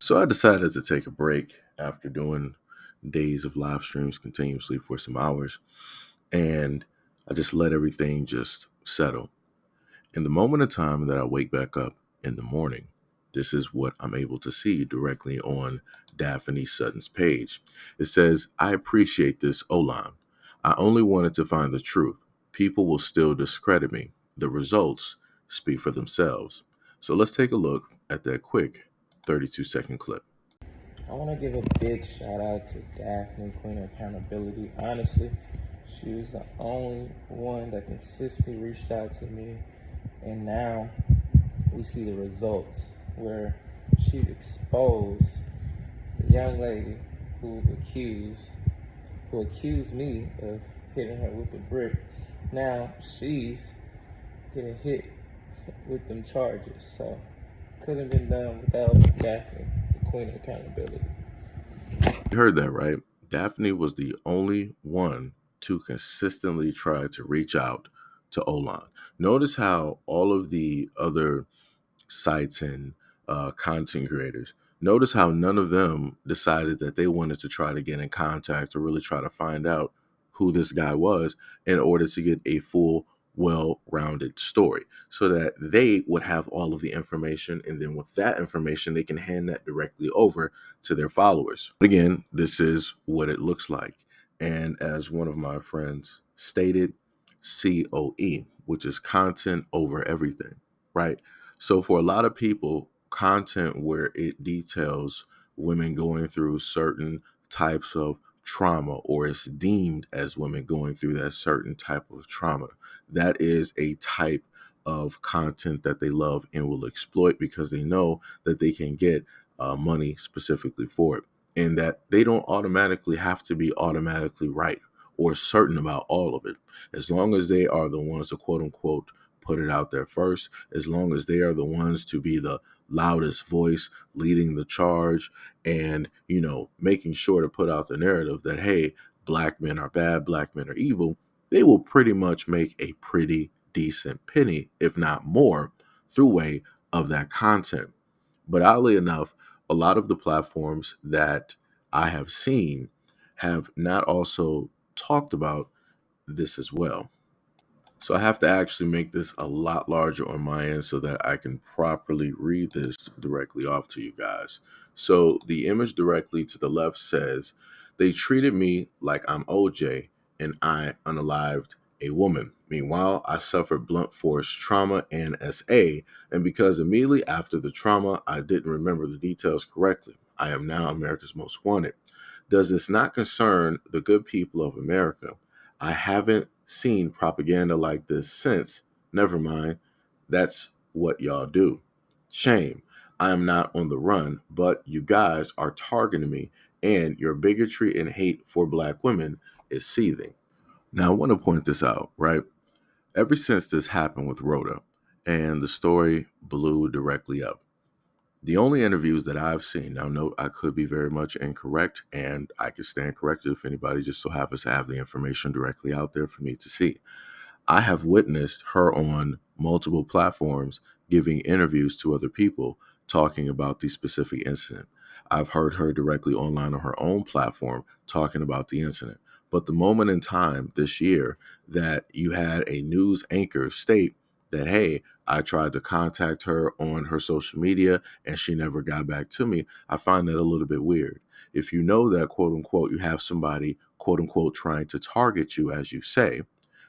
So I decided to take a break after doing days of live streams continuously for some hours, and I just let everything just settle. In the moment of time that I wake back up in the morning, this is what I'm able to see directly on Daphne Sutton's page. It says, I appreciate this, Olan. I only wanted to find the truth. People will still discredit me. The results speak for themselves. So let's take a look at that quick 32-second clip. I want to give a big shout out to Daphne, Queen of Accountability. Honestly, she was the only one that consistently reached out to me, and now we see the results where she's exposed the young lady who accused me of hitting her with the brick. Now she's getting hit with them charges. So couldn't have been done without Daphne, the Queen of Accountability. You heard that right. Daphne was the only one to consistently try to reach out to Olan. Notice how all of the other sites and content creators, notice how none of them decided that they wanted to try to get in contact or really try to find out who this guy was in order to get a full, well-rounded story so that they would have all of the information. And then with that information, they can hand that directly over to their followers. But again, this is what it looks like. And as one of my friends stated, COE, which is content over everything, right? So for a lot of people, content where it details women going through certain types of trauma, or is deemed as women going through that certain type of trauma, that is a type of content that they love and will exploit because they know that they can get money specifically for it, and that they don't automatically have to be automatically right or certain about all of it. As long as they are the ones to quote unquote put it out there first, as long as they are the ones to be the loudest voice leading the charge and, making sure to put out the narrative that, hey, black men are bad, black men are evil, they will pretty much make a pretty decent penny, if not more, through way of that content. But oddly enough, a lot of the platforms that I have seen have not also talked about this as well. So I have to actually make this a lot larger on my end so that I can properly read this directly off to you guys. So the image directly to the left says, they treated me like I'm OJ and I unalived a woman. Meanwhile, I suffered blunt force trauma and SA, and because immediately after the trauma, I didn't remember the details correctly. I am now America's Most Wanted. Does this not concern the good people of America? I haven't seen propaganda like this since. Never mind. That's what y'all do. Shame. I am not on the run, but you guys are targeting me, and your bigotry and hate for black women is seething. Now, I want to point this out, right? Ever since this happened with Rhoda and the story blew directly up, the only interviews that I've seen, now note I could be very much incorrect and I could stand corrected if anybody just so happens to have the information directly out there for me to see. I have witnessed her on multiple platforms giving interviews to other people talking about the specific incident. I've heard her directly online on her own platform talking about the incident. But the moment in time this year that you had a news anchor state that, hey, I tried to contact her on her social media and she never got back to me, I find that a little bit weird. If you know that, quote unquote, you have somebody, quote unquote, trying to target you, as you say,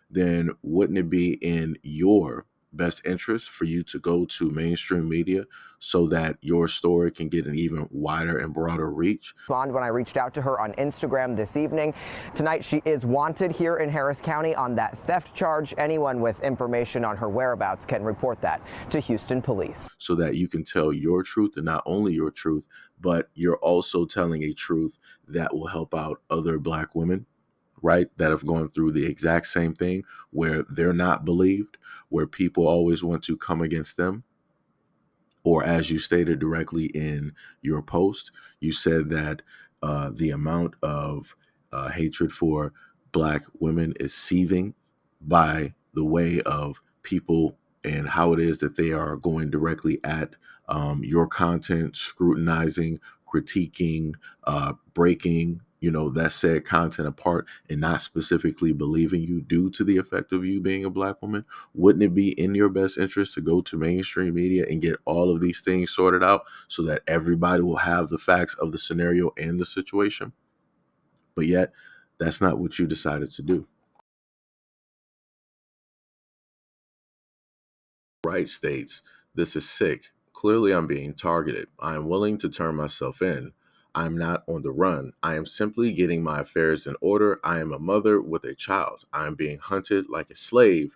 then wouldn't it be in your best interest for you to go to mainstream media so that your story can get an even wider and broader reach? When I reached out to her on Instagram this evening. Tonight, she is wanted here in Harris County on that theft charge. Anyone with information on her whereabouts can report that to Houston police. So that you can tell your truth, and not only your truth, but you're also telling a truth that will help out other black women, right, that have gone through the exact same thing, where they're not believed, where people always want to come against them. Or as you stated directly in your post, you said that the amount of hatred for black women is seething by the way of people and how it is that they are going directly at your content, scrutinizing, critiquing, breaking, that said content apart and not specifically believing you due to the effect of you being a black woman, wouldn't it be in your best interest to go to mainstream media and get all of these things sorted out so that everybody will have the facts of the scenario and the situation? But yet, that's not what you decided to do. Right states, "This is sick. Clearly, I'm being targeted. I am willing to turn myself in. I'm not on the run. I am simply getting my affairs in order. I am a mother with a child. I am being hunted like a slave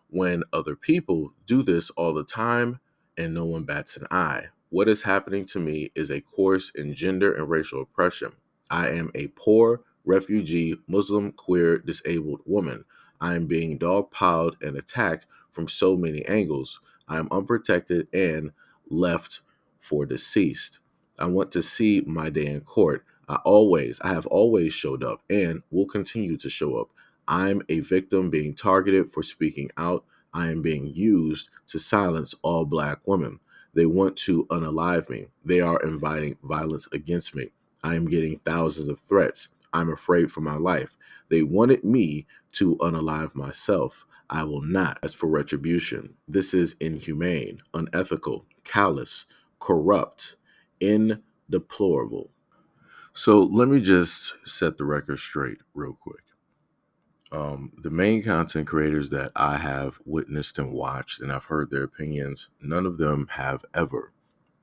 when other people do this all the time and no one bats an eye. What is happening to me is a course in gender and racial oppression. I am a poor, refugee, Muslim, queer, disabled woman. I am being dogpiled and attacked from so many angles. I am unprotected and left for deceased. I want to see my day in court. I have always showed up and will continue to show up. I'm a victim being targeted for speaking out. I am being used to silence all black women. They want to unalive me. They are inviting violence against me. I am getting thousands of threats. I'm afraid for my life. They wanted me to unalive myself. I will not. As for retribution, this is inhumane, unethical, callous, corrupt, indeplorable. So let me just set the record straight real quick. The main content creators that I have witnessed and watched, and I've heard their opinions, none of them have ever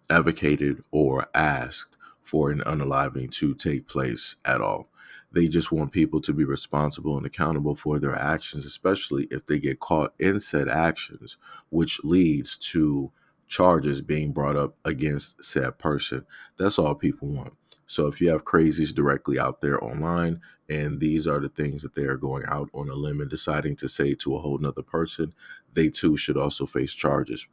advocated or asked for an unaliving to take place at all. They just want people to be responsible and accountable for their actions, especially if they get caught in said actions, which leads to charges being brought up against said person. That's all people want. So if you have crazies directly out there online, and these are the things that they are going out on a limb and deciding to say to a whole nother person, they too should also face charges.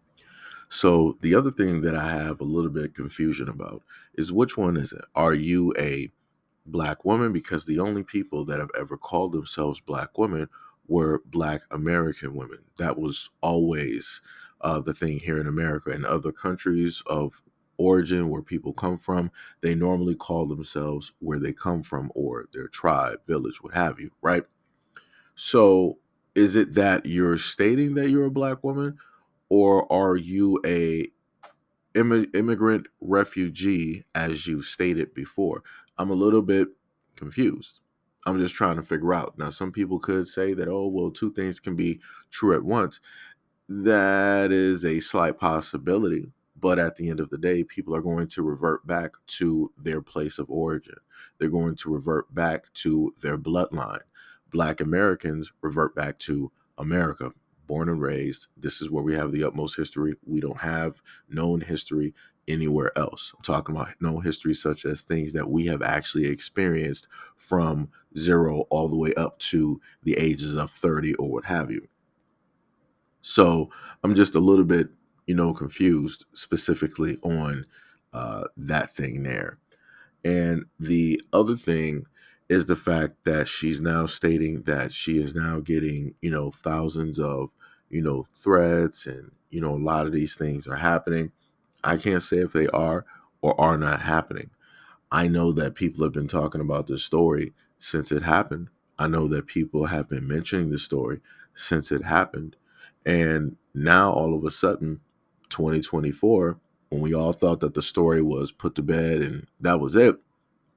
So the other thing that I have a little bit of confusion about is, which one is it? Are you a black woman? Because the only people that have ever called themselves black women were black American women. That was always the thing here in America. In other countries of origin where people come from, they normally call themselves where they come from or their tribe, village, what have you, right? So is it that you're stating that you're a black woman, or are you a immigrant refugee, as you stated before? I'm a little bit confused. I'm just trying to figure out. Now, some people could say that, oh, well, two things can be true at once. That is a slight possibility. But at the end of the day, people are going to revert back to their place of origin. They're going to revert back to their bloodline. Black Americans revert back to America, born and raised. This is where we have the utmost history. We don't have known history anywhere else. I'm talking about known history such as things that we have actually experienced from zero all the way up to the ages of 30 or what have you. So I'm just a little bit, confused specifically on that thing there. And the other thing is the fact that she's now stating that she is now getting, thousands of, threats, and, a lot of these things are happening. I can't say if they are or are not happening. I know that people have been talking about this story since it happened. I know that people have been mentioning the story since it happened. And now all of a sudden, 2024, when we all thought that the story was put to bed and that was it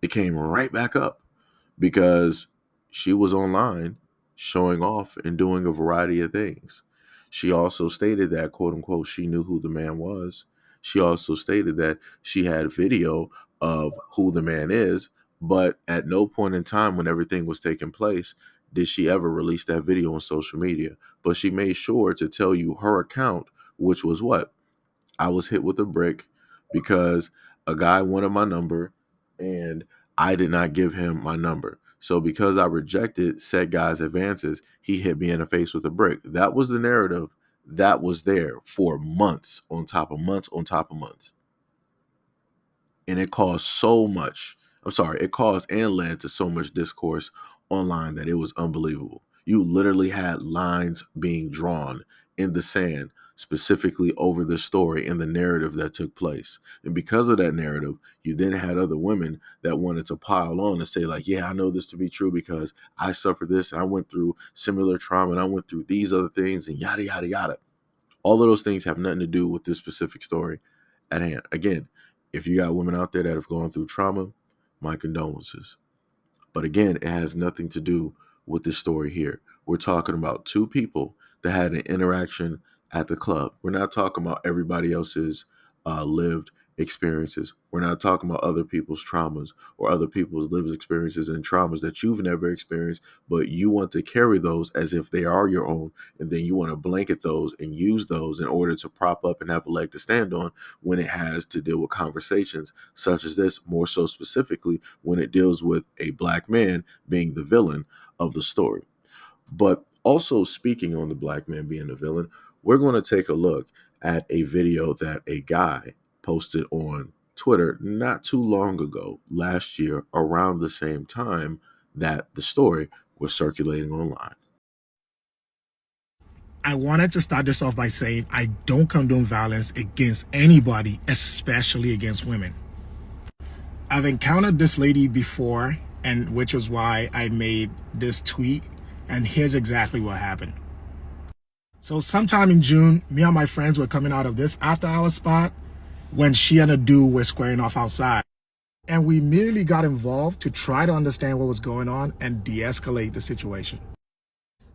came right back up because she was online showing off and doing a variety of things. She also stated that, quote unquote, she knew who the man was. She also stated that she had video of who the man is, but at no point in time when everything was taking place did she ever release that video on social media. But she made sure to tell you her account, which was what? I was hit with a brick because a guy wanted my number and I did not give him my number. So because I rejected said guy's advances, he hit me in the face with a brick. That was the narrative that was there for months on top of months on top of months. And it caused so much. I'm sorry, it caused and led to so much discourse online that it was unbelievable. You literally had lines being drawn in the sand specifically over the story and the narrative that took place. And because of that narrative, you then had other women that wanted to pile on and say, like, yeah, I know this to be true because I suffered this and I went through similar trauma and I went through these other things and yada, yada, yada. All of those things have nothing to do with this specific story at hand. Again, if you got women out there that have gone through trauma, my condolences. But again, it has nothing to do with this story here. We're talking about two people that had an interaction at the club. We're not talking about everybody else's lived experiences. We're not talking about other people's traumas or other people's lived experiences and traumas that you've never experienced, but you want to carry those as if they are your own. And then you want to blanket those and use those in order to prop up and have a leg to stand on when it has to deal with conversations such as this, more so specifically when it deals with a black man being the villain of the story. But also, speaking on the black man being the villain, we're going to take a look at a video that a guy posted on Twitter not too long ago, last year, around the same time that the story was circulating online. I wanted to start this off by saying I don't condone violence against anybody, especially against women. I've encountered this lady before, and which was why I made this tweet, and here's exactly what happened. So sometime in June, me and my friends were coming out of this after-hour spot when she and a dude were squaring off outside. And we immediately got involved to try to understand what was going on and de-escalate the situation.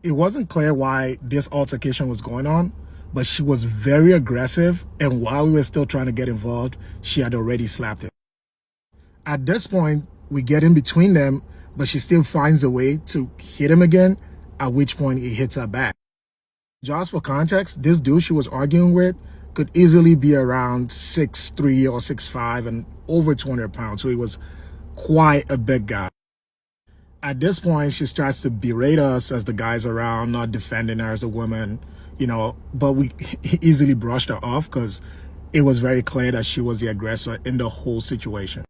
It wasn't clear why this altercation was going on, but she was very aggressive, and while we were still trying to get involved, she had already slapped him. At this point, we get in between them, but she still finds a way to hit him again, at which point he hits her back. Just for context, this dude she was arguing with could easily be around 6'3" or 6'5" and over 200 pounds, so he was quite a big guy. At this point, she starts to berate us as the guys around, not defending her as a woman, but we easily brushed her off because it was very clear that she was the aggressor in the whole situation.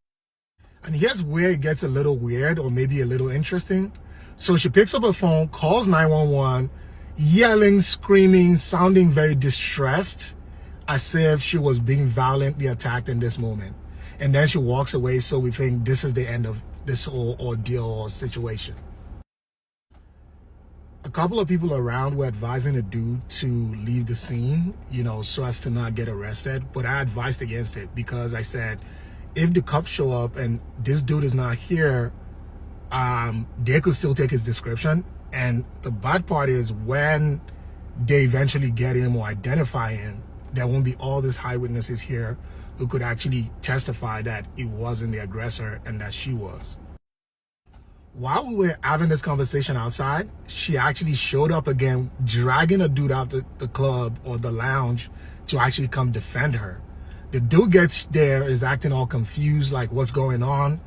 And here's where it gets a little weird, or maybe a little interesting. So she picks up her phone, calls 911, yelling, screaming, sounding very distressed, as if she was being violently attacked in this moment. And then she walks away, so we think this is the end of this whole ordeal or situation. A couple of people around were advising the dude to leave the scene, so as to not get arrested. But I advised against it because I said, if the cops show up and this dude is not here, they could still take his description. And the bad part is when they eventually get him or identify him, there won't be all these eyewitnesses here who could actually testify that it wasn't the aggressor and that she was. While we were having this conversation outside, she actually showed up again, dragging a dude out the club or the lounge to actually come defend her. The dude gets there, is acting all confused, like what's going on.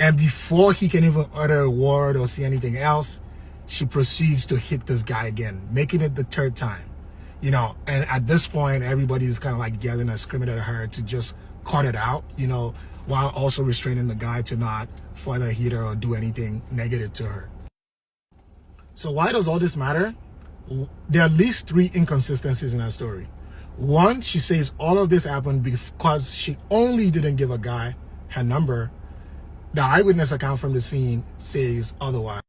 And before he can even utter a word or see anything else, she proceeds to hit this guy again, making it the third time. And at this point, everybody's kind of like yelling and screaming at her to just cut it out, while also restraining the guy to not further hit her or do anything negative to her. So why does all this matter? There are at least 3 inconsistencies in her story. One, she says all of this happened because she only didn't give a guy her number. The eyewitness account from the scene says otherwise.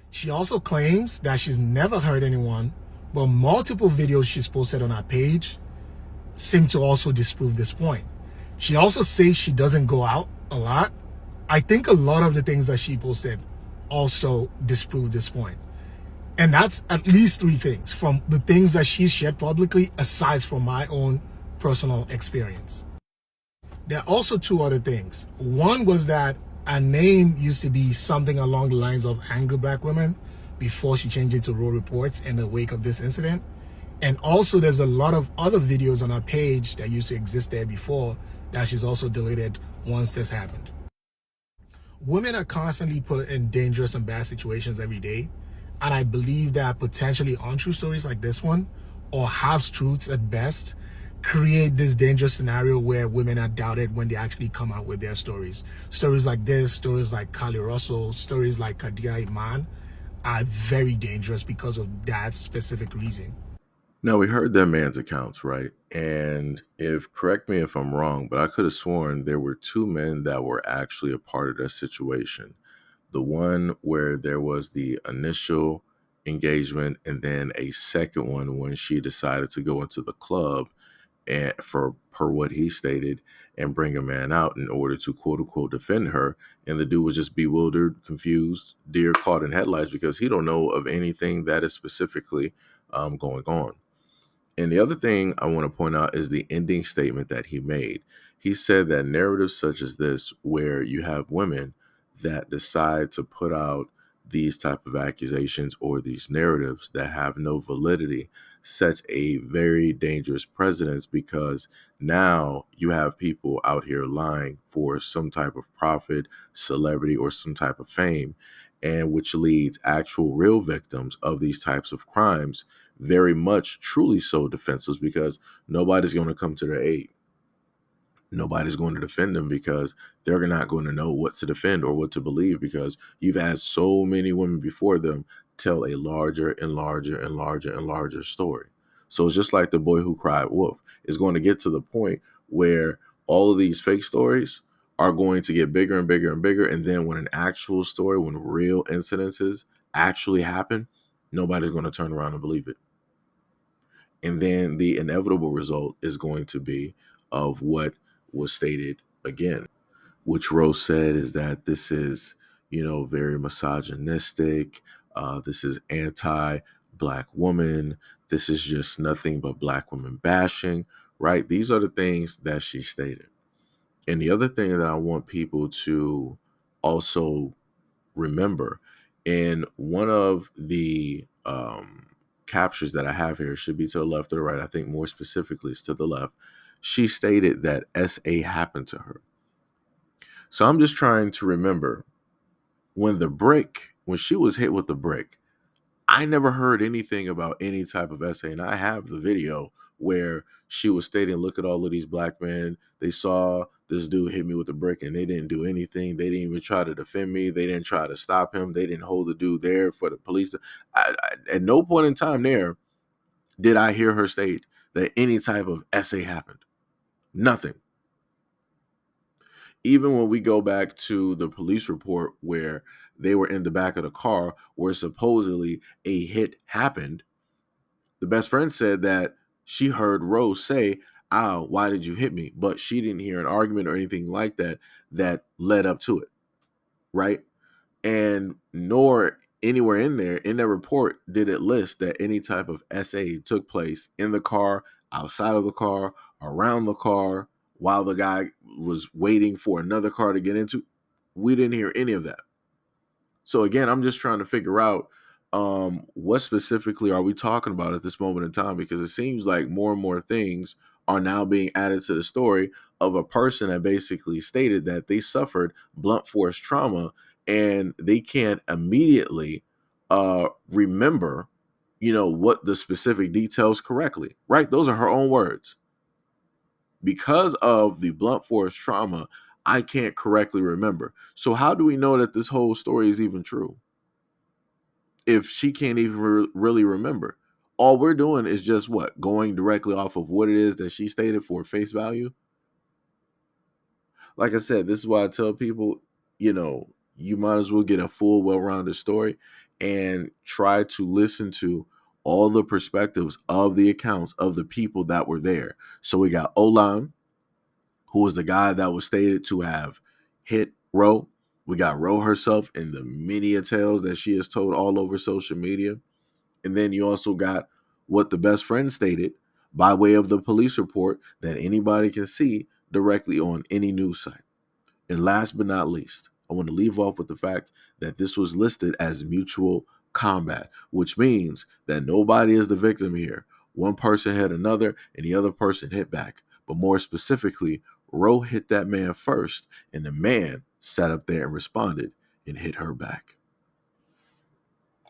She also claims that she's never heard anyone, but multiple videos she's posted on her page seem to also disprove this point. She also says she doesn't go out a lot. I think a lot of the things that she posted also disprove this point. And that's at least 3 things from the things that she's shared publicly, aside from my own personal experience. There are also 2 other things. One was that her name used to be something along the lines of Angry Black Women before she changed it to Raw Reports in the wake of this incident. And also there's a lot of other videos on her page that used to exist there before that she's also deleted once this happened. Women are constantly put in dangerous and bad situations every day. And I believe that potentially untrue stories like this one, or half-truths at best, create this dangerous scenario where women are doubted when they actually come out with their stories. Stories like this, stories like Kali Russell, stories like Kadia Iman are very dangerous because of that specific reason. Now, we heard that man's accounts, right? And if, correct me if I'm wrong, but I could have sworn there were two men that were actually a part of that situation. The one where there was the initial engagement, and then a second one when she decided to go into the club and for per what he stated and bring a man out in order to quote unquote defend her. And the dude was just bewildered, confused, deer caught in headlights because he don't know of anything that is specifically going on. And the other thing I want to point out is the ending statement that he made. He said that narratives such as this, where you have women that decide to put out these type of accusations or these narratives that have no validity, set a very dangerous precedence, because now you have people out here lying for some type of profit, celebrity, or some type of fame, and which leads actual real victims of these types of crimes very much truly so defenseless, because nobody's going to come to their aid. Nobody's going to defend them because they're not going to know what to defend or what to believe, because you've had so many women before them tell a larger and larger and larger and larger story. So it's just like the boy who cried wolf. It's going to get to the point where all of these fake stories are going to get bigger and bigger and bigger. And then when an actual story, when real incidences actually happen, nobody's going to turn around and believe it. And then the inevitable result is going to be of what was stated again, which Rose said is that this is, very misogynistic. This is anti-Black woman. This is just nothing but Black women bashing, right? These are the things that she stated. And the other thing that I want people to also remember, in one of the captures that I have here, should be to the left or the right, I think more specifically it's to the left, she stated that SA happened to her. So I'm just trying to remember when she was hit with the brick, I never heard anything about any type of essay. And I have the video where she was stating, look at all of these Black men. They saw this dude hit me with a brick and they didn't do anything. They didn't even try to defend me. They didn't try to stop him. They didn't hold the dude there for the police. At no point in time there did I hear her state that any type of essay happened. Nothing. Even when we go back to the police report where they were in the back of the car where supposedly a hit happened, the best friend said that she heard Rose say, ow, why did you hit me? But she didn't hear an argument or anything like that that led up to it, right? And nor anywhere in there, in that report, did it list that any type of SA took place in the car, outside of the car, around the car, while the guy was waiting for another car to get into. We didn't hear any of that. So again, I'm just trying to figure out what specifically are we talking about at this moment in time, because it seems like more and more things are now being added to the story of a person that basically stated that they suffered blunt force trauma and they can't immediately remember, what the specific details correctly, right? Those are her own words. Because of the blunt force trauma, I can't correctly remember. So how do we know that this whole story is even true if she can't even really remember? All we're doing is just what? Going directly off of what it is that she stated for face value. Like I said, this is why I tell people, you might as well get a full, well-rounded story and try to listen to all the perspectives of the accounts of the people that were there. So we got Olan, who was the guy that was stated to have hit Ro. We got Ro herself in the many tales that she has told all over social media. And then you also got what the best friend stated by way of the police report that anybody can see directly on any news site. And last but not least, I want to leave off with the fact that this was listed as mutual combat, which means that nobody is the victim here. One person hit another and the other person hit back. But more specifically, Ro hit that man first, and the man sat up there and responded and hit her back.